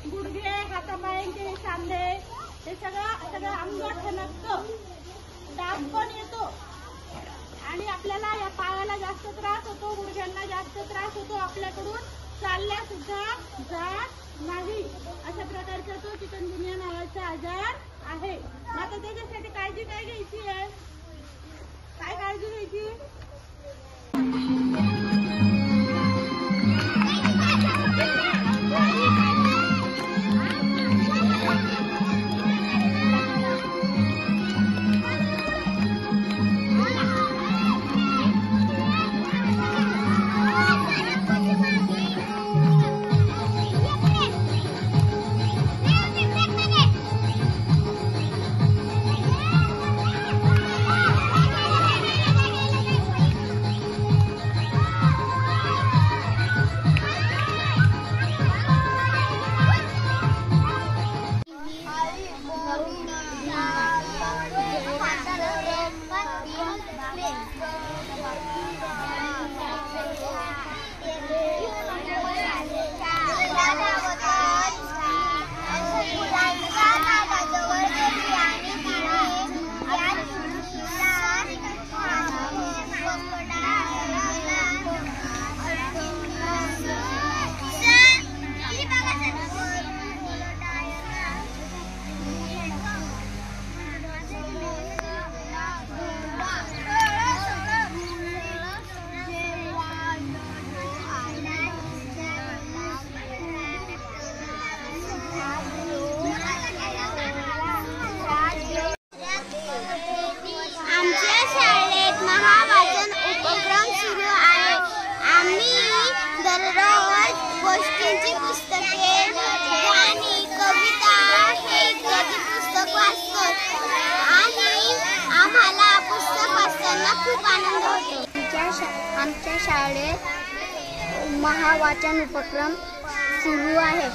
गुडघे हातापायांचे सांधे हे सगळं अंग ठणकतं, दाब पण येतो आणि आपल्याला या पायाला जास्त त्रास होतो, गुडघ्यांना जास्त त्रास होतो, आपल्याकडून चालल्या सुद्धा जात नाही। अशा प्रकारचा तो चिकनगुनिया नावाचा आजार आहे। आता त्याच्यासाठी काळजी काय घ्यायची आहे? काय काळजी घ्यायची? गोष्टींची पुस्तके, गाणी, कविता हे इत्यादी पुस्तक वाचतो आणि आम्हाला पुस्तक वाचताना खूप आनंद होतो। आमच्या शाळेत महावाचन उपक्रम सुरू आहे।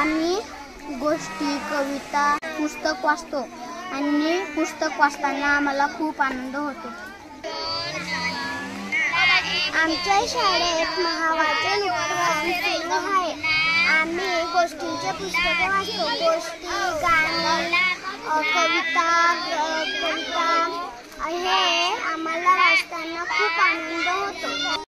आम्ही गोष्टी, कविता, पुस्तक वाचतो आणि पुस्तक वाचताना आम्हाला खूप आनंद होतो। आमच्या शाळेत महावाचन उपक्रम सुरू आहे। आम्ही गोष्टींचे पुस्तक वाचतो, गोष्टी, गाणी, कविता हे आम्हाला वाचताना खूप आनंद होतो।